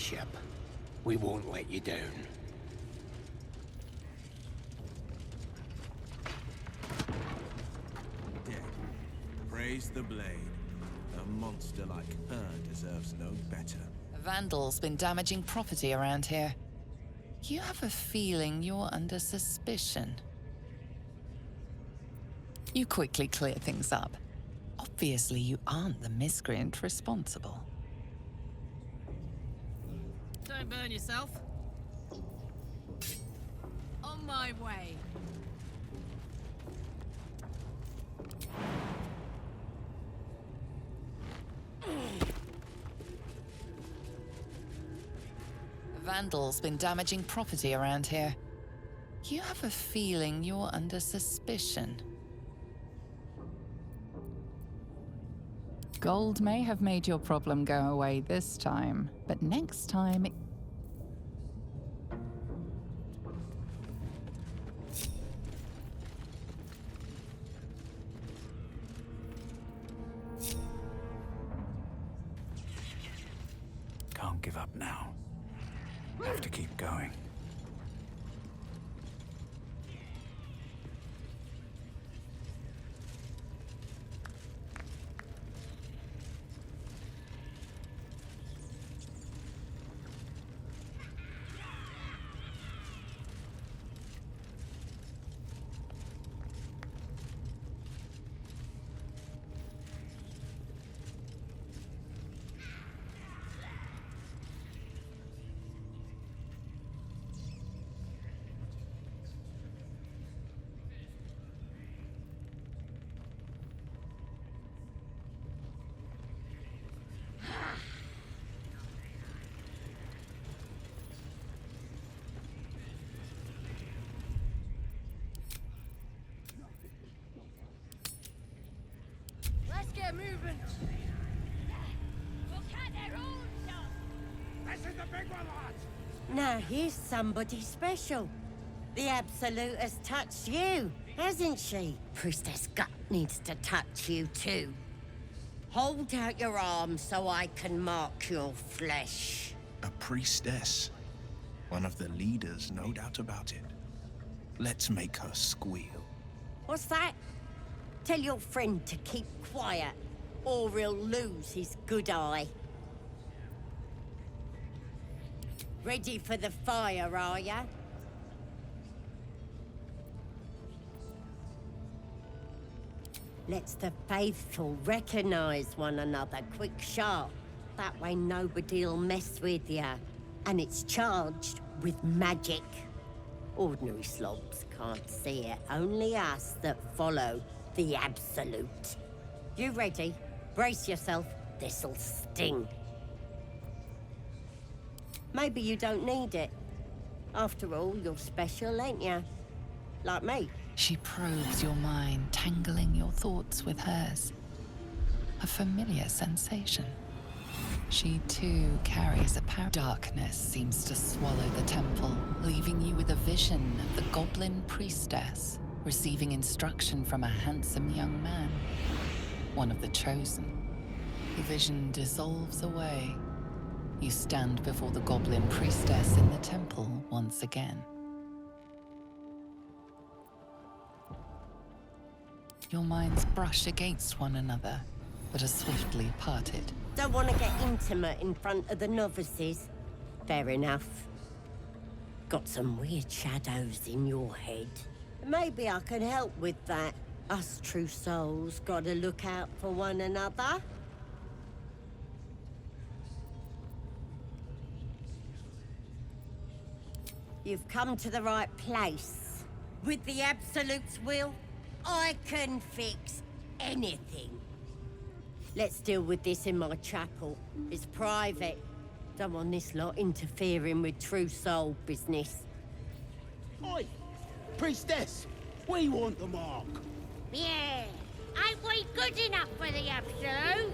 Bishop. We won't let you down. Dead. Praise the blade. A monster like her deserves no better. A vandal's been damaging property around here. You have a feeling you're under suspicion. You quickly clear things up. Obviously, you aren't the miscreant responsible. Don't burn yourself. On my way. A vandal's been damaging property around here. You have a feeling you're under suspicion. Gold may have made your problem go away this time, but next time... Can't give up now. Have to keep going. Let's get moving. This is the big one, lads! Now here's somebody special. The Absolute has touched you, hasn't she? Priestess Gut needs to touch you too. Hold out your arm so I can mark your flesh. A priestess. One of the leaders, no doubt about it. Let's make her squeal. What's that? Tell your friend to keep quiet, or he'll lose his good eye. Ready for the fire, are ya? Let's the faithful recognize one another quick sharp. That way nobody'll mess with ya. And it's charged with magic. Ordinary slobs can't see it, only us that follow the Absolute. You ready? Brace yourself, this'll sting. Maybe you don't need it. After all, you're special, ain't ya? Like me. She probes your mind, tangling your thoughts with hers. A familiar sensation. She too carries a power. Darkness seems to swallow the temple, leaving you with a vision of the goblin priestess, receiving instruction from a handsome young man, one of the chosen. The vision dissolves away. You stand before the goblin priestess in the temple once again. Your minds brush against one another, but are swiftly parted. Don't want to get intimate in front of the novices. Fair enough. Got some weird shadows in your head. Maybe I can help with that. Us true souls gotta look out for one another. You've come to the right place. With the Absolute's will, I can fix anything. Let's deal with this in my chapel. It's private. Don't want this lot interfering with true soul business. Oi! Priestess! We want the mark! Yeah, ain't we good enough for the Absolute?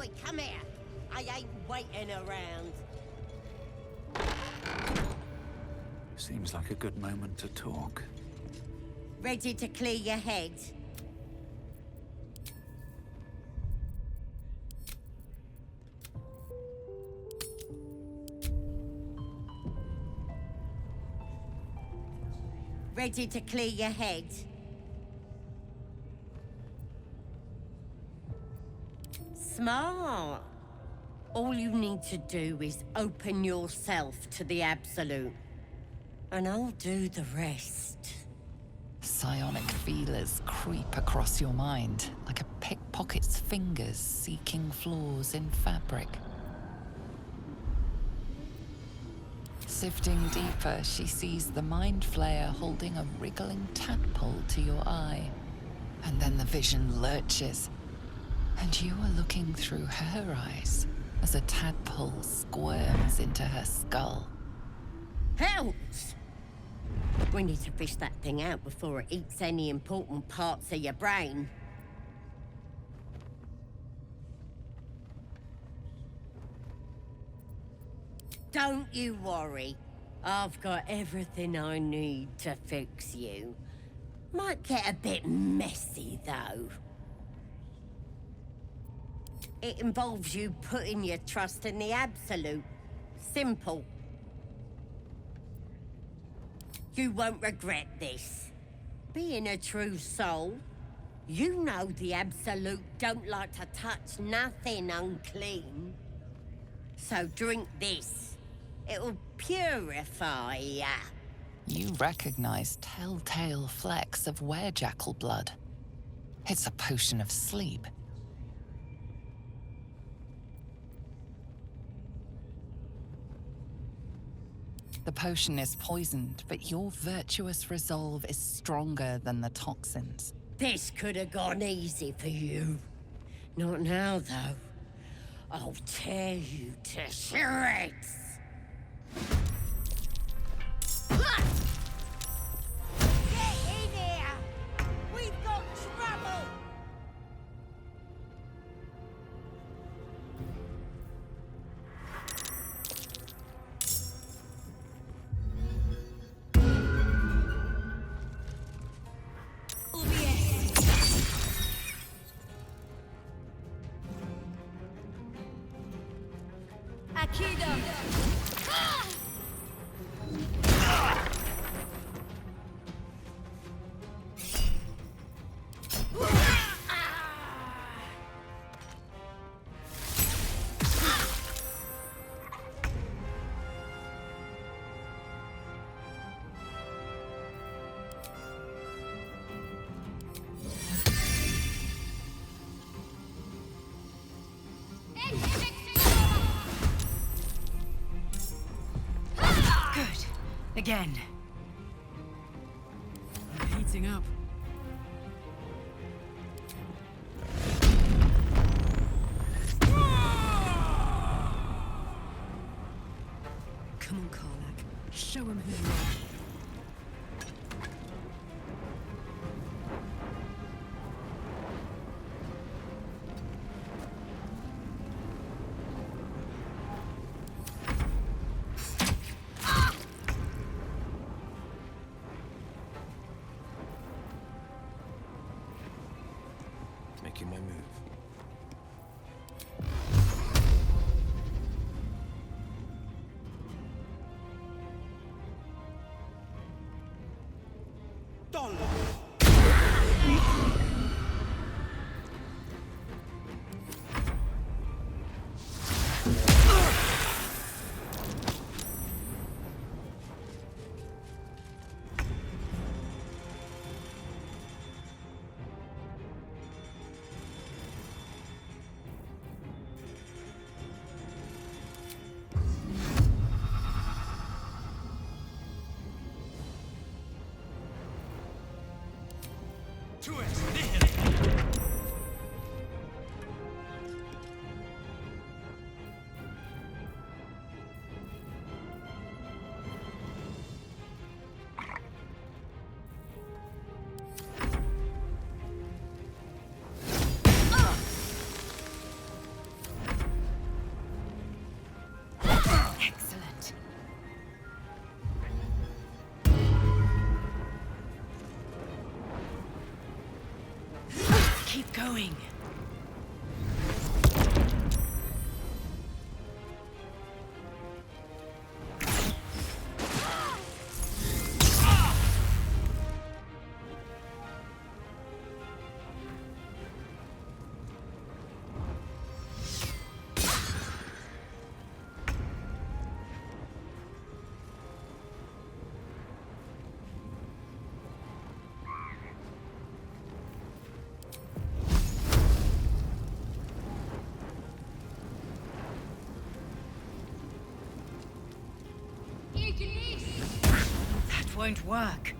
boy, come here. I ain't waiting around. Seems like a good moment to talk. Ready to clear your head? Ready to clear your head? Smart. All you need to do is open yourself to the Absolute. And I'll do the rest. Psionic feelers creep across your mind like a pickpocket's fingers seeking flaws in fabric. Sifting deeper, she sees the mind flayer holding a wriggling tadpole to your eye. And then the vision lurches, and you are looking through her eyes as a tadpole squirms into her skull. Helps! We need to fish that thing out before it eats any important parts of your brain. Don't you worry. I've got everything I need to fix you. Might get a bit messy, though. It involves you putting your trust in the Absolute. Simple. You won't regret this. Being a true soul, you know the Absolute don't like to touch nothing unclean. So drink this. It'll purify ya. You recognize telltale flecks of werejackal blood. It's a potion of sleep. The potion is poisoned, but your virtuous resolve is stronger than the toxins. This could have gone easy for you. Not now, though. I'll tear you to shreds. Get in here! We've got trouble! Akida! Good. Again. I'm heating up. Come on, Karlak. Show him who you are. Making my move. going? That won't work.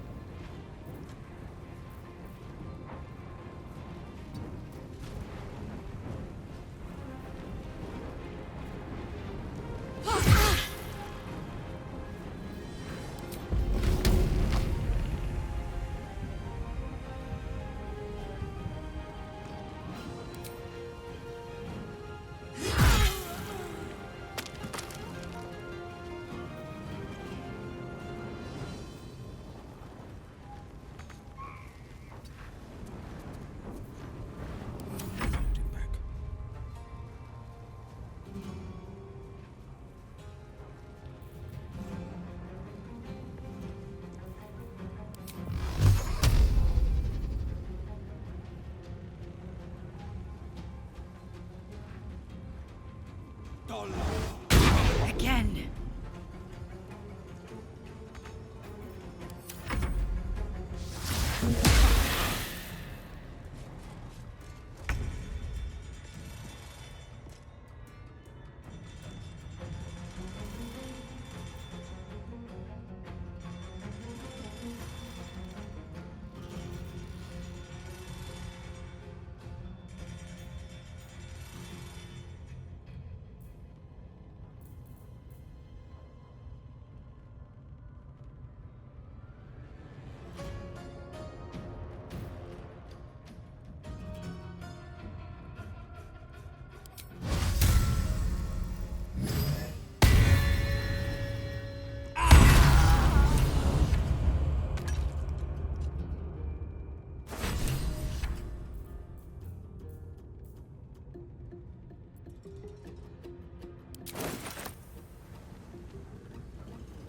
Again.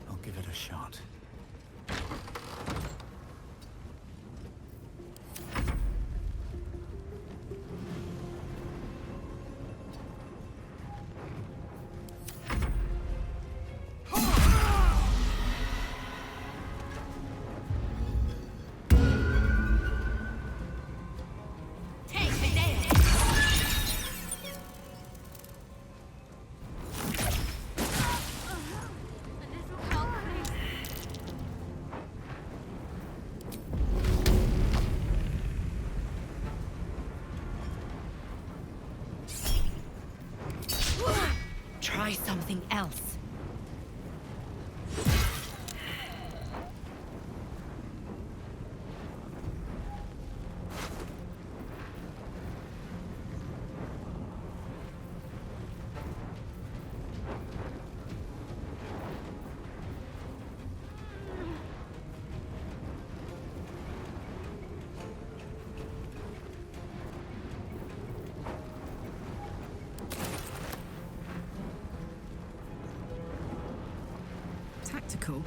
I'll give it a shot. Try something else. Tactical.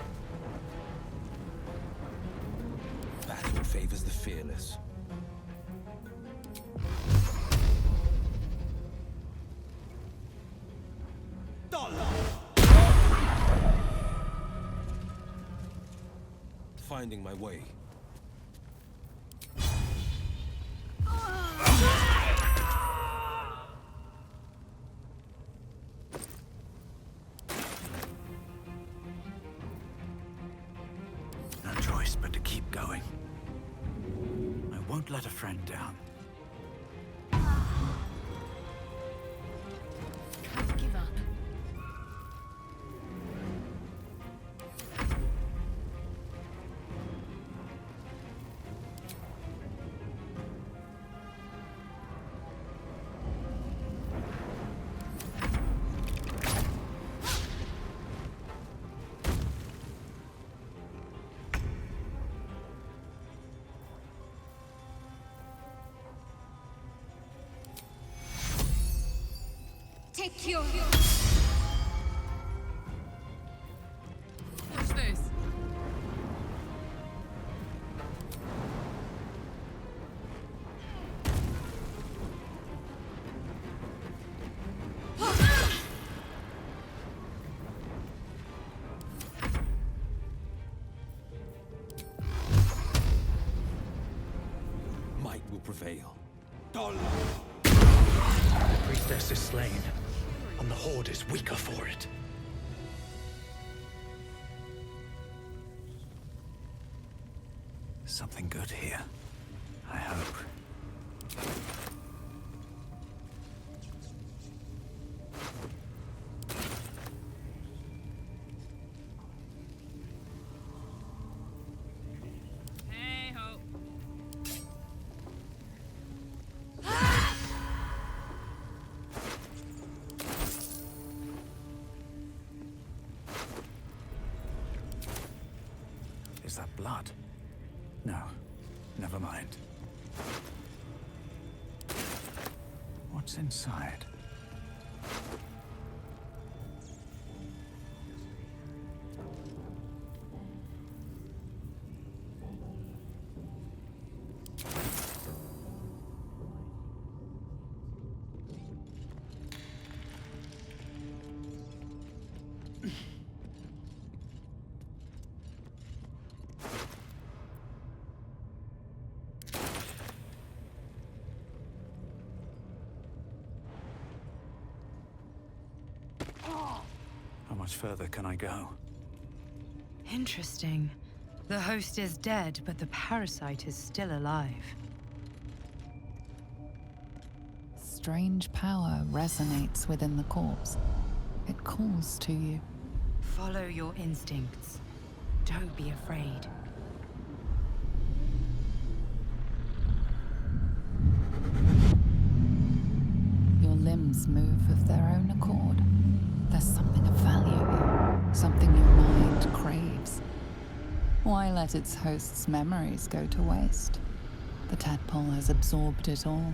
Battle favors the fearless. Finding my way. No choice but to keep going. I won't let a friend down. Can't give up. Take your... What's this? Might will prevail. Dollar. The priestess is slain, and the Horde is weaker for it. Something good here, I hope. Hey ho. Is that blood? No, never mind. What's inside? How much further can I go? Interesting. The host is dead, but the parasite is still alive. Strange power resonates within the corpse. It calls to you. Follow your instincts. Don't be afraid. Your limbs move of their own accord. There's something of value here, something your mind craves. Why let its host's memories go to waste? The tadpole has absorbed it all.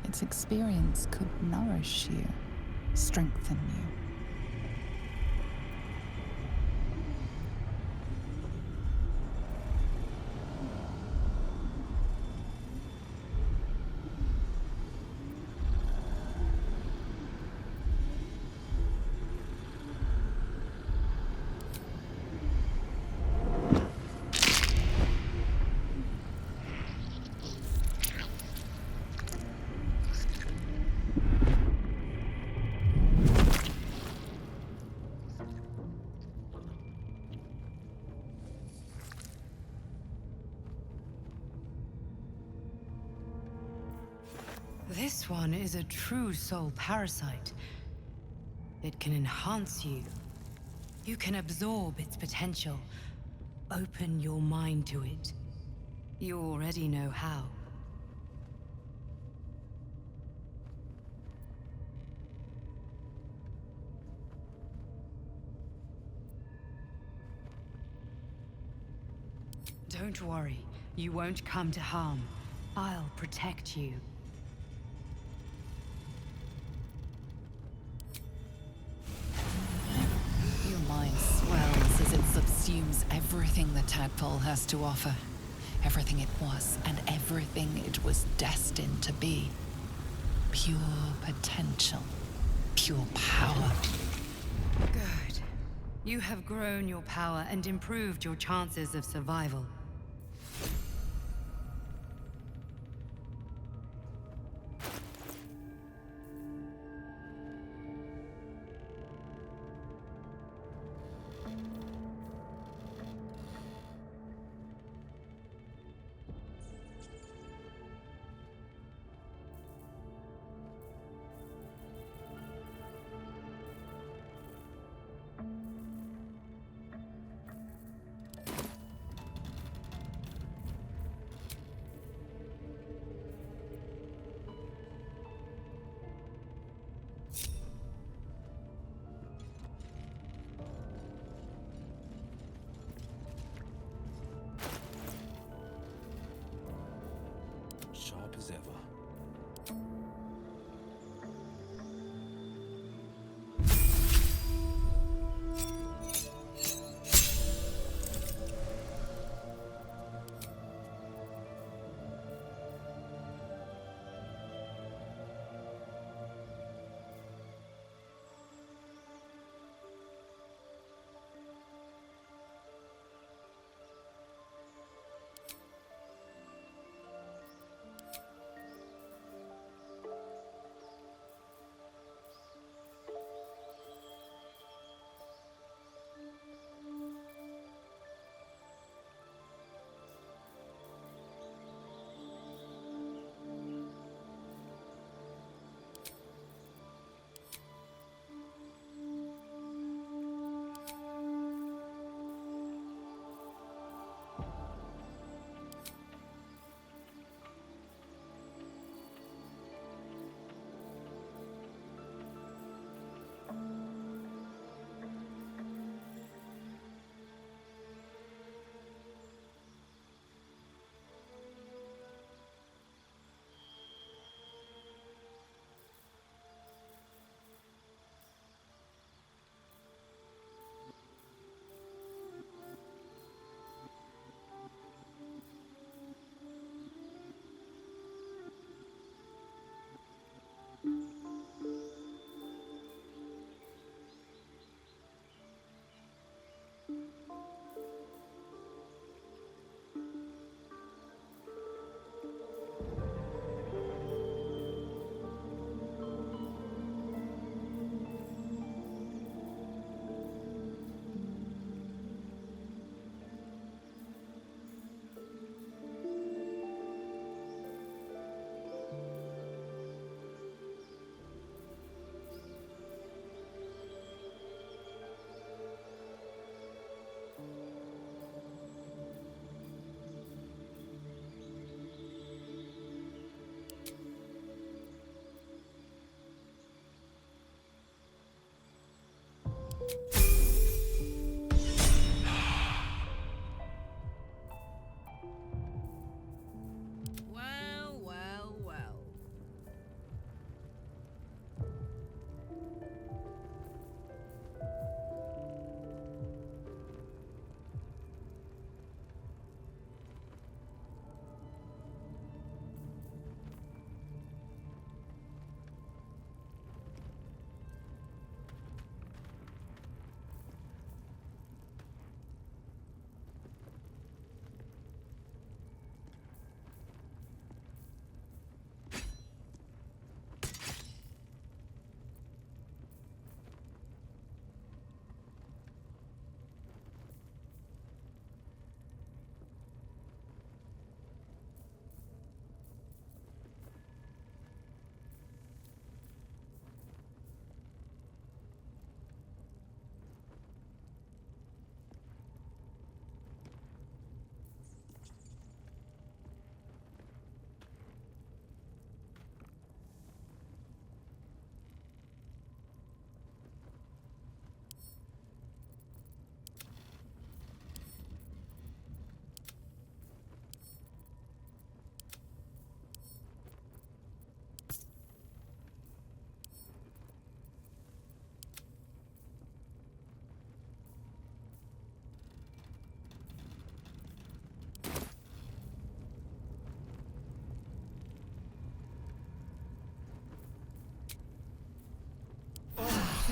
Its experience could nourish you, strengthen you. This one is a true soul parasite. It can enhance you. You can absorb its potential. Open your mind to it. You already know how. Don't worry. You won't come to harm. I'll protect you. Your mind swells as it subsumes everything the tadpole has to offer. Everything it was and everything it was destined to be. Pure potential. Pure power. Good. You have grown your power and improved your chances of survival.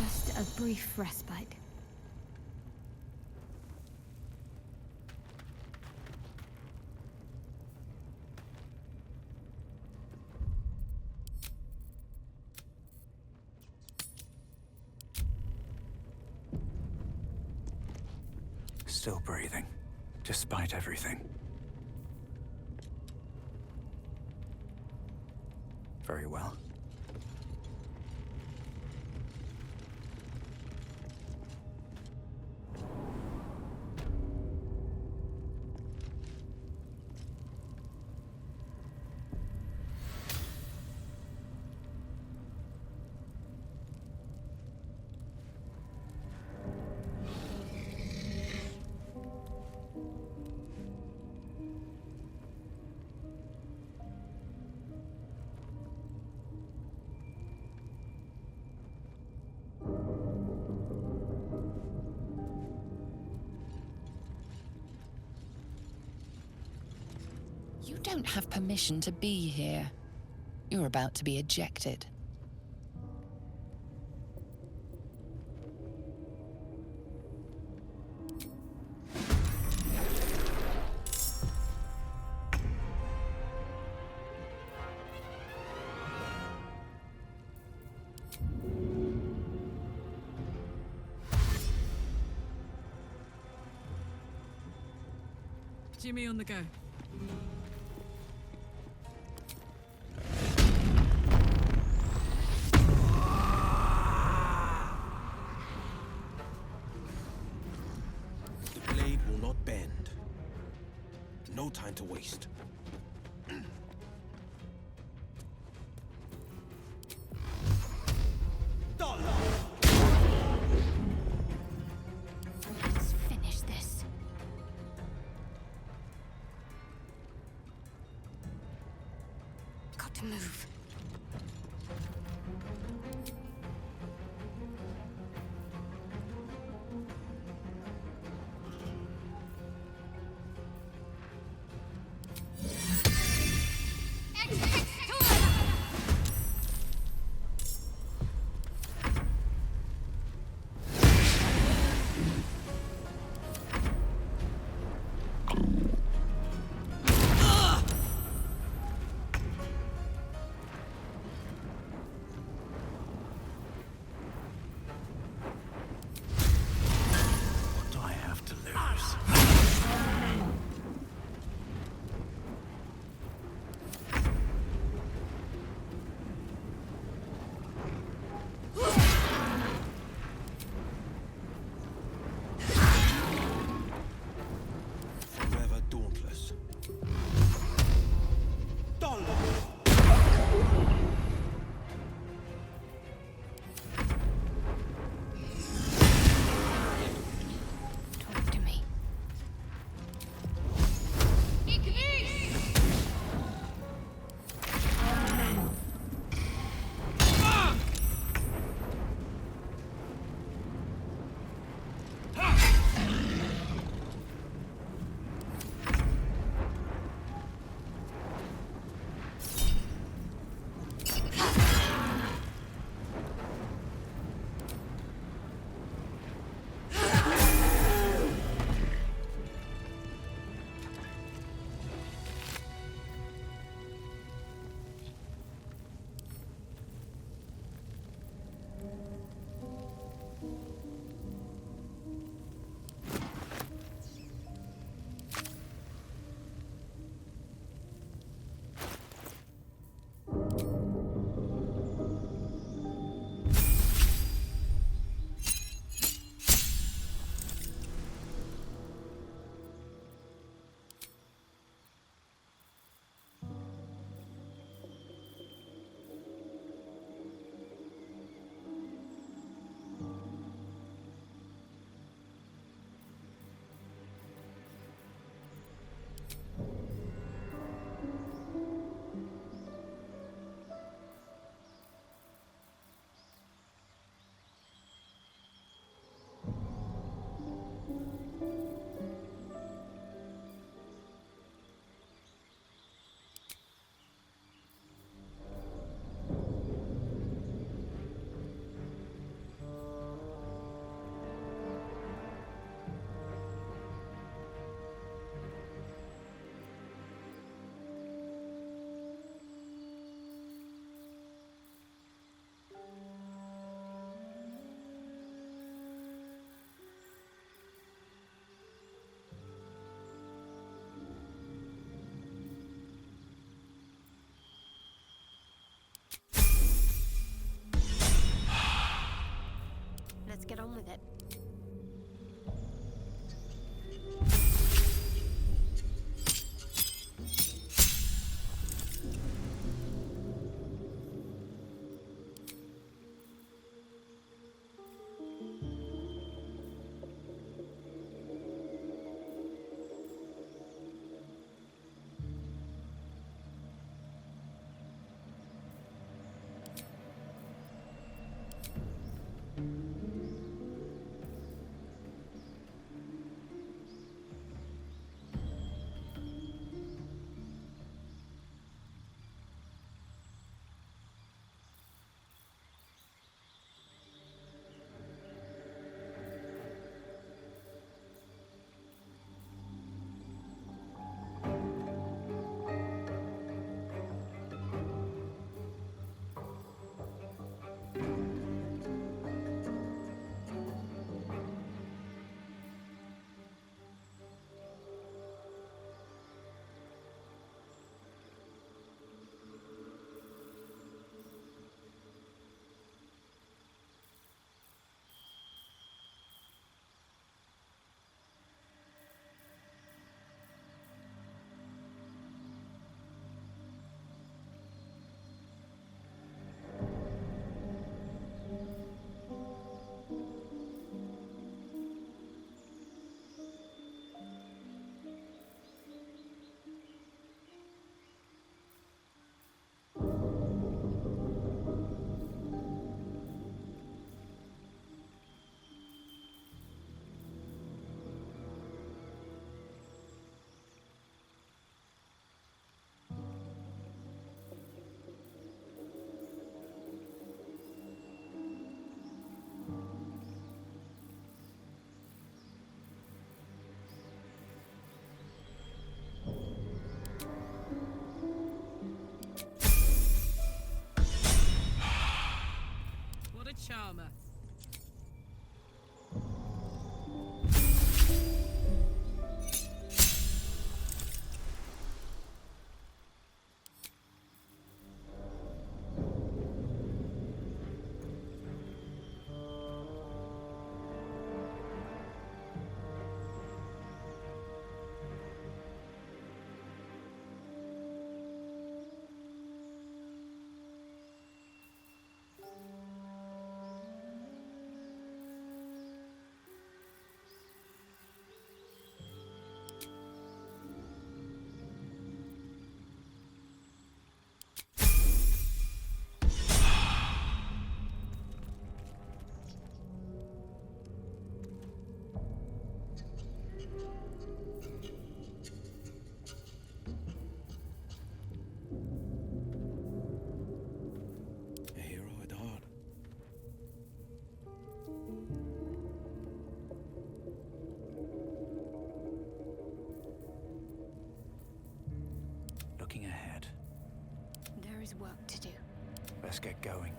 Just a brief respite. Still breathing, despite everything. Very well. You don't have permission to be here. You're about to be ejected. Jimmy on the go. The blade will not bend. No time to waste. Let's finish this. Got to move. get on with it. What a charmer. A hero at heart. Looking ahead. There is work to do. Let's get going.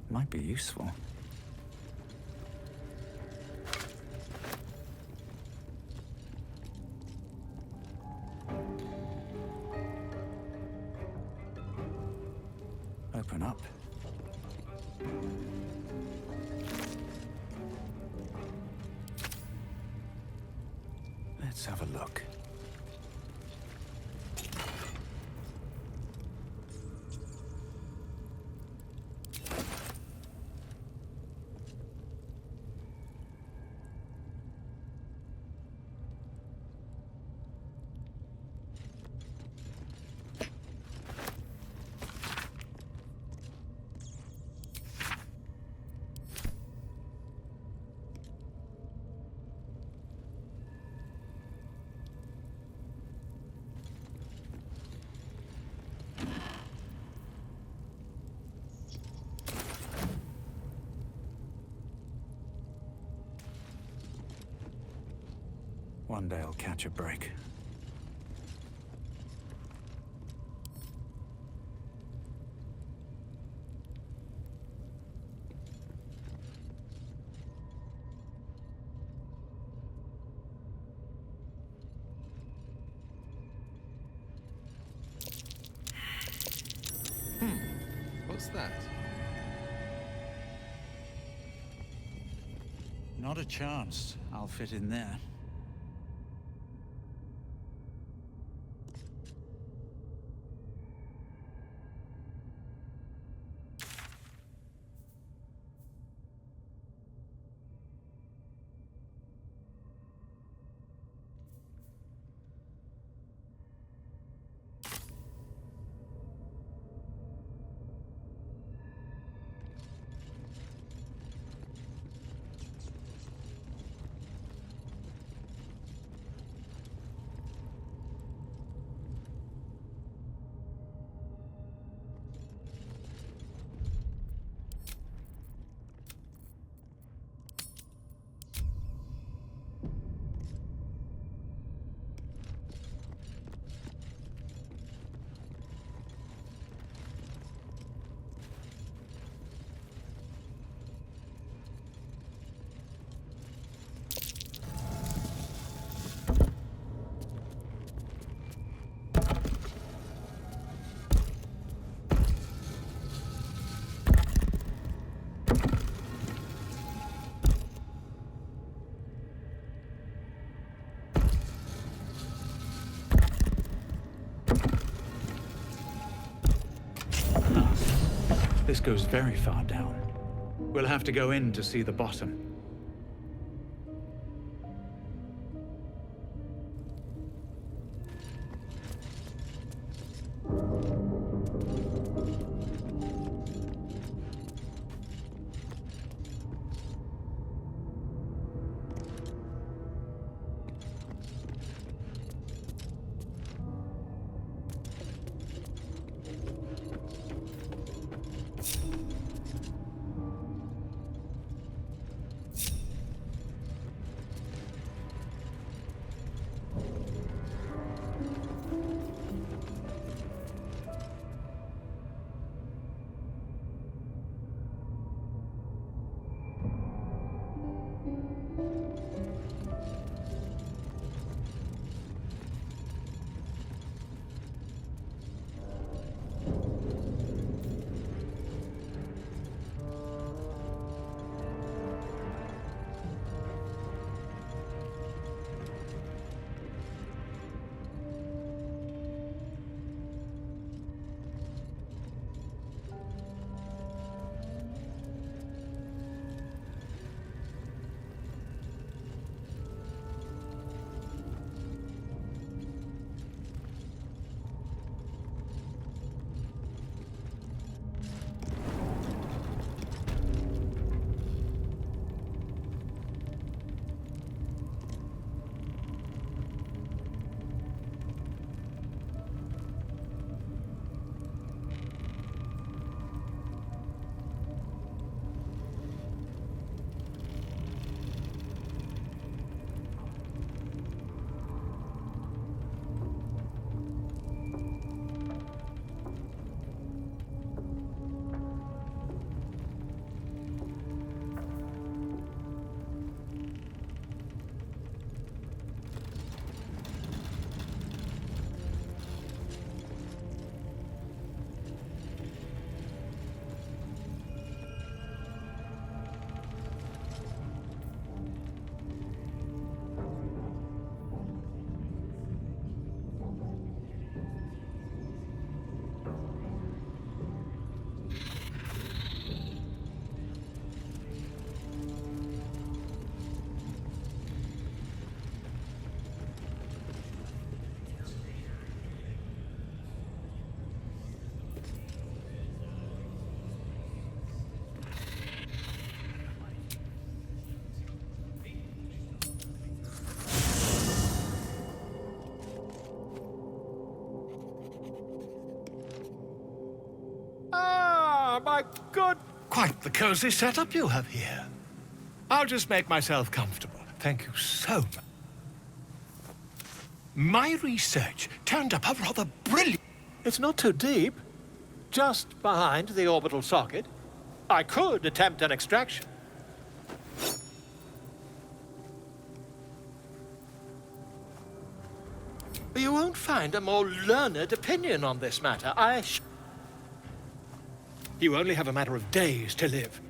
Might be useful. Open up. Let's have a look. One day I'll catch a break. Not a chance I'll fit in there. This goes very far down. We'll have to go in to see the bottom. My good... Quite the cozy setup you have here. I'll just make myself comfortable. Thank you so much. My research turned up a rather brilliant... It's not too deep. Just behind the orbital socket. I could attempt an extraction. You won't find a more learned opinion on this matter. You only have a matter of days to live.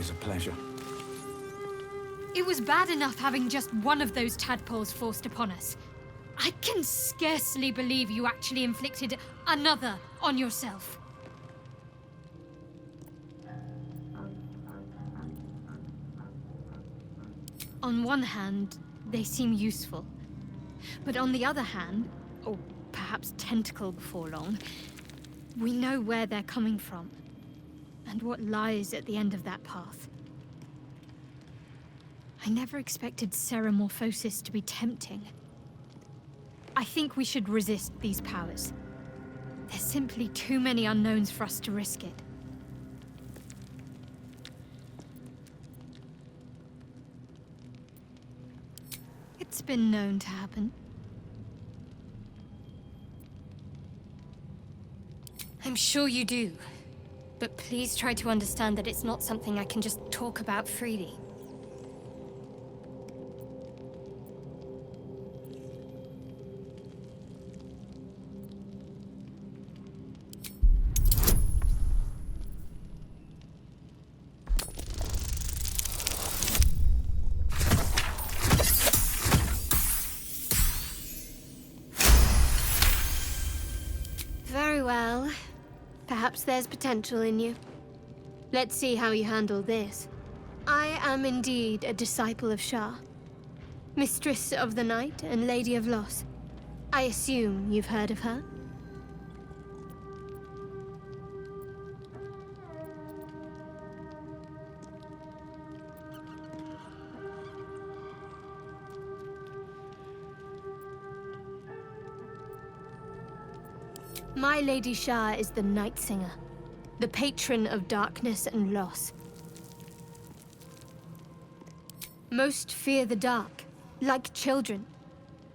always a pleasure. It was bad enough having just one of those tadpoles forced upon us. I can scarcely believe you actually inflicted another on yourself. On one hand, they seem useful. But on the other hand, or perhaps tentacle before long, we know where they're coming from, and what lies at the end of that path. I never expected ceramorphosis to be tempting. I think we should resist these powers. There's simply too many unknowns for us to risk it. It's been known to happen. I'm sure you do. But please try to understand that it's not something I can just talk about freely. Very well. Perhaps there's potential in you. Let's see how you handle this. I am indeed a disciple of Shah, Mistress of the Night and Lady of Loss. I assume you've heard of her? My Lady Shah is the Night Singer, the patron of darkness and loss. Most fear the dark, like children,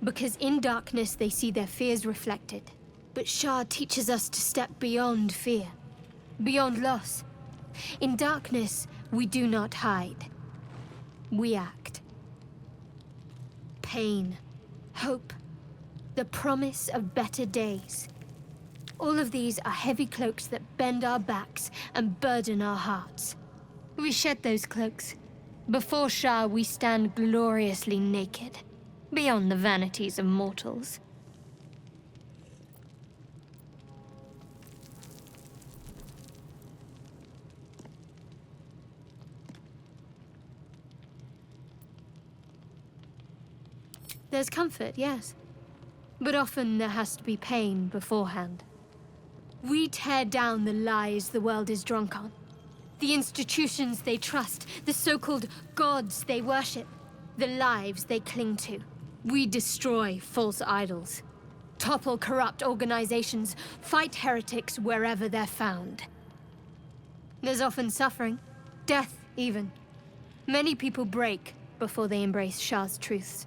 because in darkness they see their fears reflected. But Shah teaches us to step beyond fear, beyond loss. In darkness, we do not hide. We act. Pain, hope, the promise of better days. All of these are heavy cloaks that bend our backs and burden our hearts. We shed those cloaks. Before Shah, we stand gloriously naked, beyond the vanities of mortals. There's comfort, yes. But often there has to be pain beforehand. We tear down the lies the world is drunk on. The institutions they trust, the so-called gods they worship, the lives they cling to. We destroy false idols, topple corrupt organizations, fight heretics wherever they're found. There's often suffering, death even. Many people break before they embrace Shah's truths.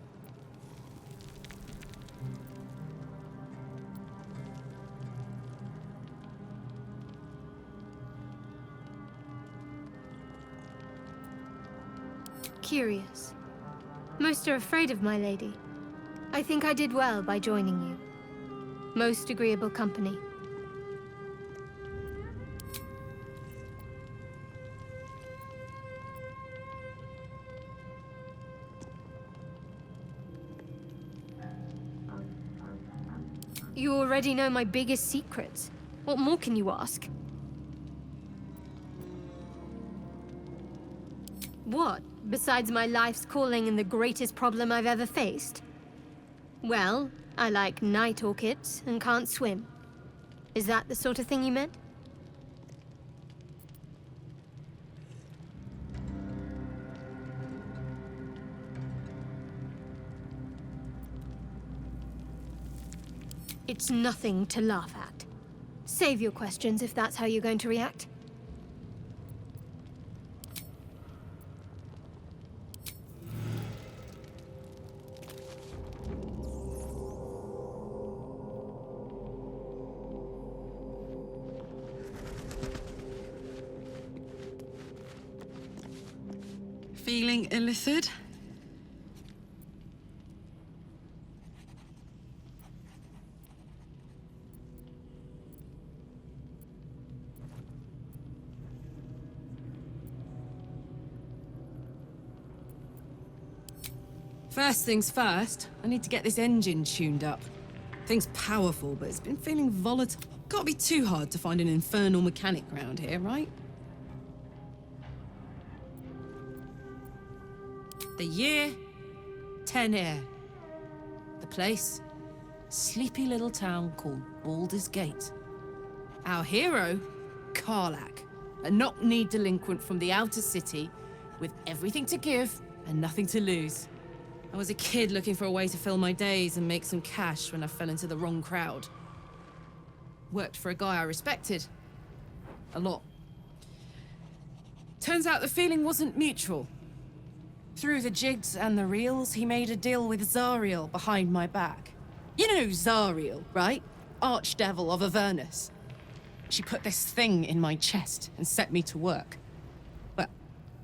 Curious. Most are afraid of my lady. I think I did well by joining you. Most agreeable company. You already know my biggest secrets. What more can you ask? What? Besides my life's calling and the greatest problem I've ever faced? Well, I like night orchids and can't swim. Is that the sort of thing you meant? It's nothing to laugh at. Save your questions if that's how you're going to react. Feeling illicit? First things first, I need to get this engine tuned up. Thing's powerful, but it's been feeling volatile. Can't be too hard to find an infernal mechanic around here, right? The year, 10 Air. The place, sleepy little town called Baldur's Gate. Our hero, Karlach, a knock-kneed delinquent from the outer city with everything to give and nothing to lose. I was a kid looking for a way to fill my days and make some cash when I fell into the wrong crowd. Worked for a guy I respected. A lot. Turns out the feeling wasn't mutual. Through the jigs and the reels, he made a deal with Zariel behind my back. You know Zariel, right? Archdevil of Avernus. She put this thing in my chest and set me to work. Well,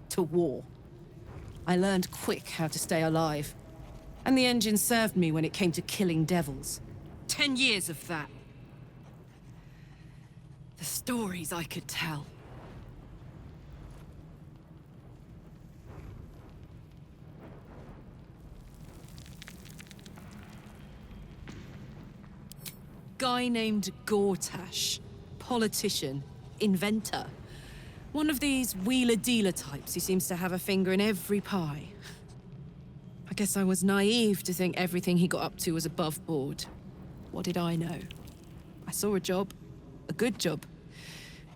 to war. I learned quick how to stay alive. And the engine served me when it came to killing devils. 10 years of that. The stories I could tell. Guy named Gortash. Politician. Inventor. One of these wheeler-dealer types who seems to have a finger in every pie. I guess I was naive to think everything he got up to was above board. What did I know? I saw a job. A good job.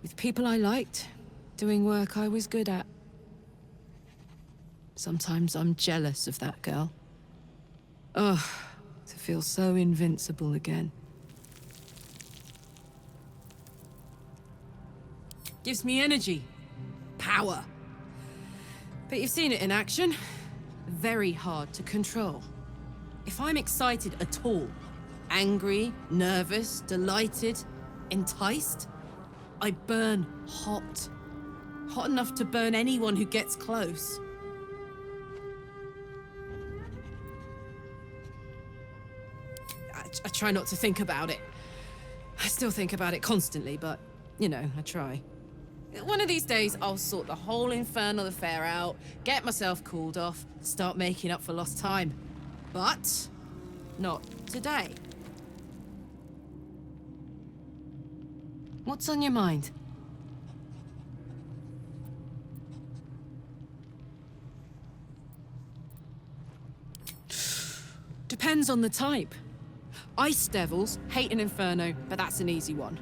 With people I liked. Doing work I was good at. Sometimes I'm jealous of that girl. Ugh, to feel so invincible again. Gives me energy. Power. But you've seen it in action. Very hard to control. If I'm excited at all, angry, nervous, delighted, enticed, I burn hot. Hot enough to burn anyone who gets close. I try not to think about it. I still think about it constantly, but, you know, I try. One of these days, I'll sort the whole infernal affair out, get myself cooled off, start making up for lost time. But not today. What's on your mind? Depends on the type. Ice devils hate an inferno, but that's an easy one.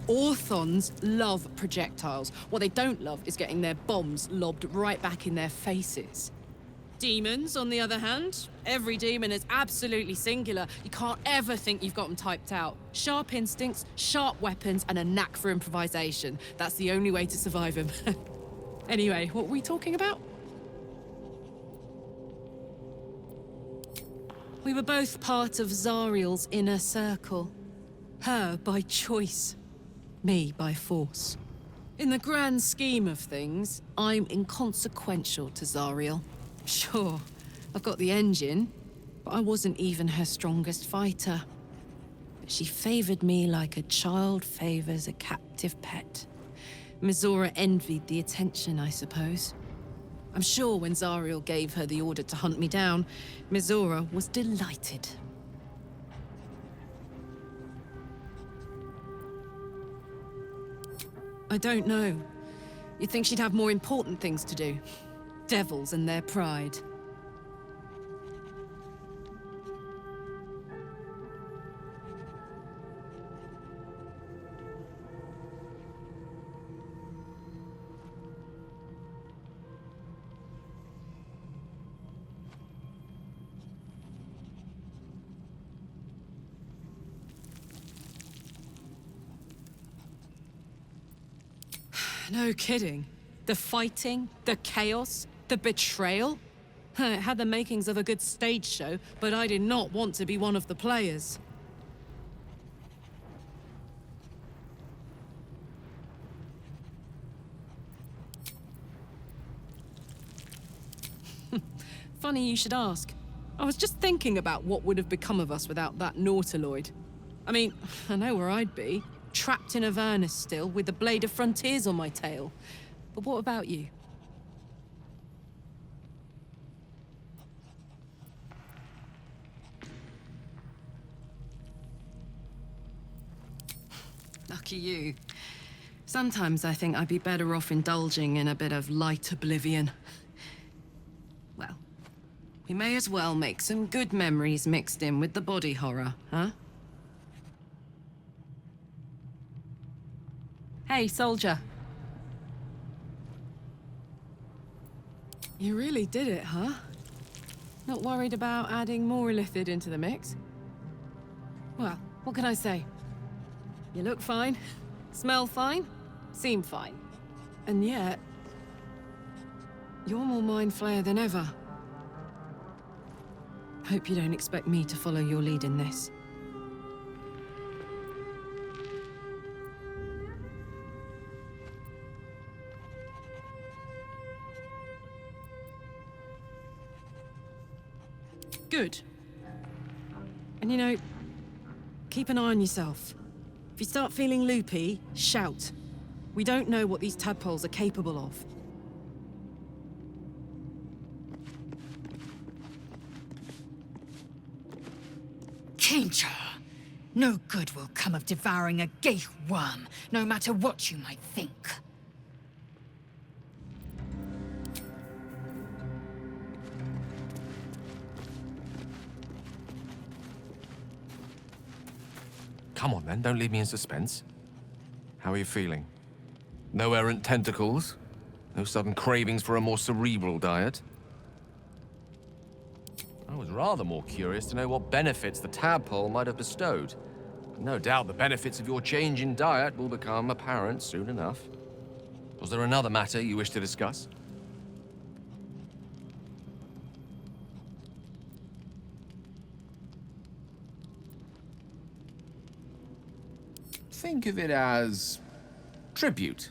Orthons love projectiles. What they don't love is getting their bombs lobbed right back in their faces. Demons, on the other hand, every demon is absolutely singular. You can't ever think you've got them typed out. Sharp instincts, sharp weapons, and a knack for improvisation. That's the only way to survive them. Anyway, what were we talking about? We were both part of Zariel's inner circle. Her by choice. Me by force. In the grand scheme of things, I'm inconsequential to Zariel. Sure, I've got the engine, but I wasn't even her strongest fighter. But she favored me like a child favors a captive pet. Mizora envied the attention, I suppose. I'm sure when Zariel gave her the order to hunt me down, Mizora was delighted. I don't know. You'd think she'd have more important things to do. Devils and their pride. No kidding. The fighting, the chaos, the betrayal. It had the makings of a good stage show, but I did not want to be one of the players. Funny you should ask. I was just thinking about what would have become of us without that Nautiloid. I mean, I know where I'd be. Trapped in Avernus still, with the Blade of Frontiers on my tail. But what about you? Lucky you. Sometimes I think I'd be better off indulging in a bit of light oblivion. Well, we may as well make some good memories mixed in with the body horror, huh? Hey, soldier. You really did it, huh? Not worried about adding more illithid into the mix? Well, what can I say? You look fine, smell fine, seem fine. And yet, you're more mind flayer than ever. Hope you don't expect me to follow your lead in this. Good. And you know, keep an eye on yourself. If you start feeling loopy, shout. We don't know what these tadpoles are capable of. Danger! No good will come of devouring a gay worm, no matter what you might think. Come on, then. Don't leave me in suspense. How are you feeling? No errant tentacles? No sudden cravings for a more cerebral diet? I was rather more curious to know what benefits the tadpole might have bestowed. No doubt the benefits of your change in diet will become apparent soon enough. Was there another matter you wish to discuss? Think of it as tribute.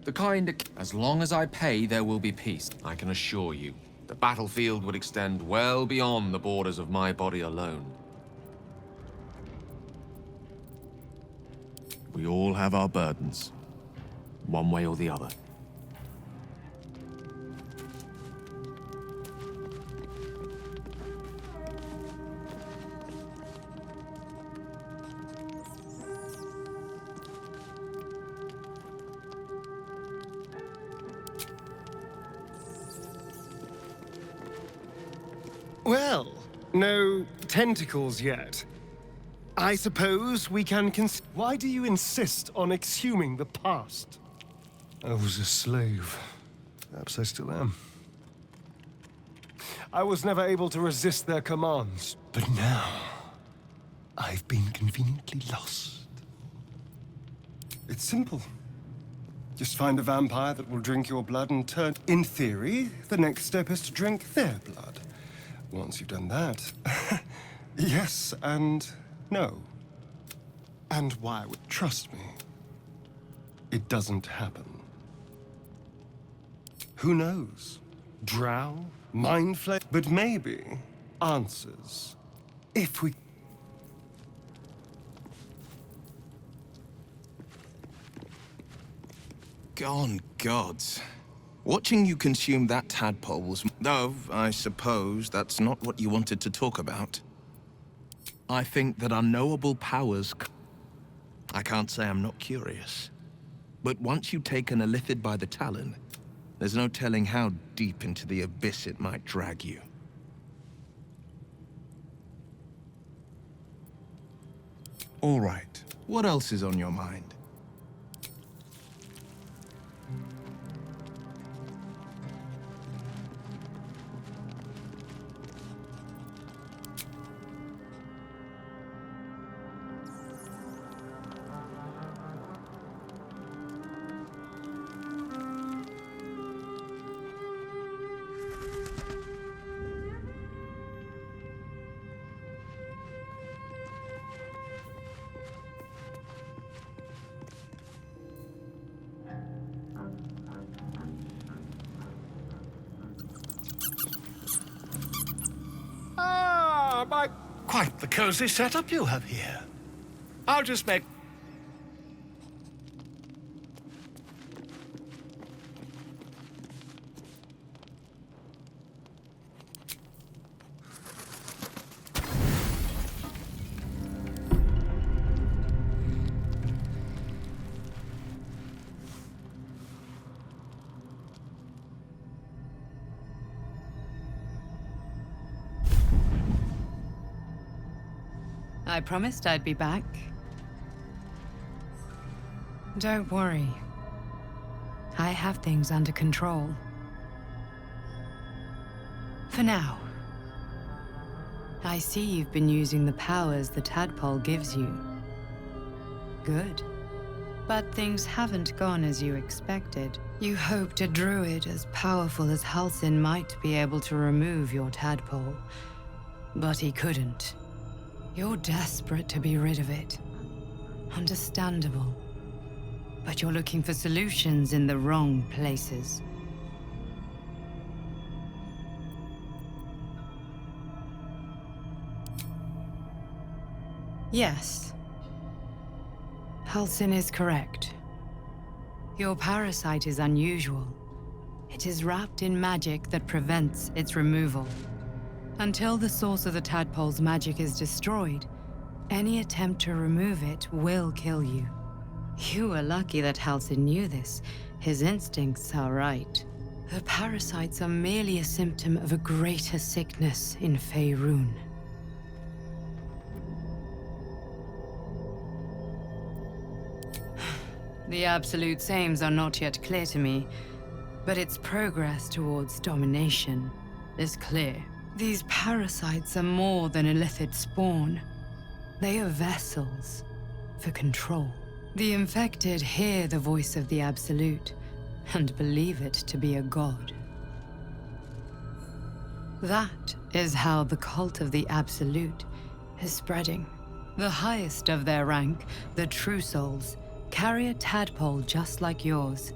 The kind of... As long as I pay, there will be peace. I can assure you, the battlefield would extend well beyond the borders of my body alone. We all have our burdens, one way or the other. Well, no tentacles yet. I suppose we can Why do you insist on exhuming the past? I was a slave. Perhaps I still am. I was never able to resist their commands. But now, I've been conveniently lost. It's simple. Just find a vampire that will drink your blood and turn... In theory, the next step is to drink their blood. Once you've done that... yes and no. And why would... Trust me. It doesn't happen. Who knows? Drow? Mind flayer? But maybe answers. If we... Gone gods. Watching you consume that tadpole was... Though, I suppose that's not what you wanted to talk about. I think that unknowable powers... I can't say I'm not curious. But once you take an illithid by the talon, there's no telling how deep into the abyss it might drag you. All right. What else is on your mind? Quite the cozy setup you have here. I'll just make... I promised I'd be back. Don't worry. I have things under control. For now. I see you've been using the powers the tadpole gives you. Good. But things haven't gone as you expected. You hoped a druid as powerful as Halsin might be able to remove your tadpole. But he couldn't. You're desperate to be rid of it. Understandable. But you're looking for solutions in the wrong places. Yes. Halsin is correct. Your parasite is unusual. It is wrapped in magic that prevents its removal. Until the source of the tadpole's magic is destroyed, any attempt to remove it will kill you. You were lucky that Halsin knew this. His instincts are right. The parasites are merely a symptom of a greater sickness in Faerun. The Absolute's aims are not yet clear to me, but its progress towards domination is clear. These parasites are more than illithid spawn. They are vessels for control. The infected hear the voice of the Absolute and believe it to be a god. That is how the cult of the Absolute is spreading. The highest of their rank, the True Souls, carry a tadpole just like yours.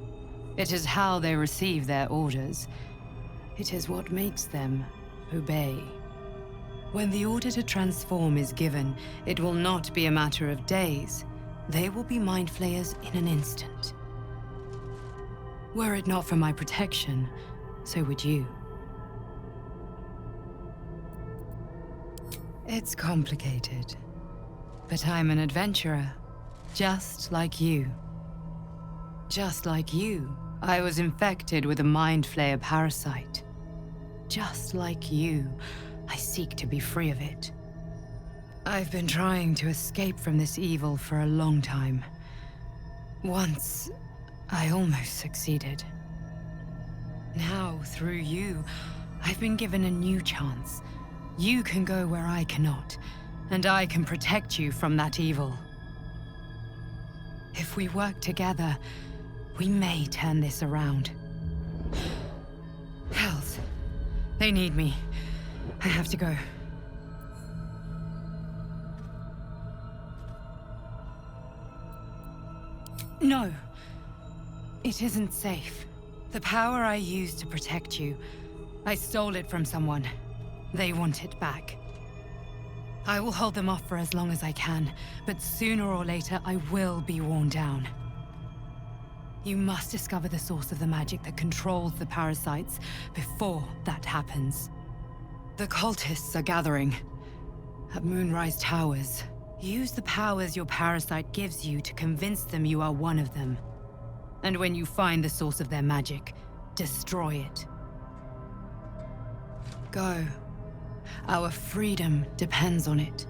It is how they receive their orders. It is what makes them obey. When the order to transform is given, it will not be a matter of days. They will be mind flayers in an instant. Were it not for my protection, so would you. It's complicated, but I'm an adventurer. Just like you. Just like you, I was infected with a mind flayer parasite. Just like you, I seek to be free of it. I've been trying to escape from this evil for a long time. Once, I almost succeeded. Now, through you, I've been given a new chance. You can go where I cannot, and I can protect you from that evil. If we work together, we may turn this around. Hells. They need me. I have to go. No. It isn't safe. The power I used to protect you, I stole it from someone. They want it back. I will hold them off for as long as I can, but sooner or later I will be worn down. You must discover the source of the magic that controls the parasites before that happens. The cultists are gathering at Moonrise Towers. Use the powers your parasite gives you to convince them you are one of them. And when you find the source of their magic, destroy it. Go. Our freedom depends on it.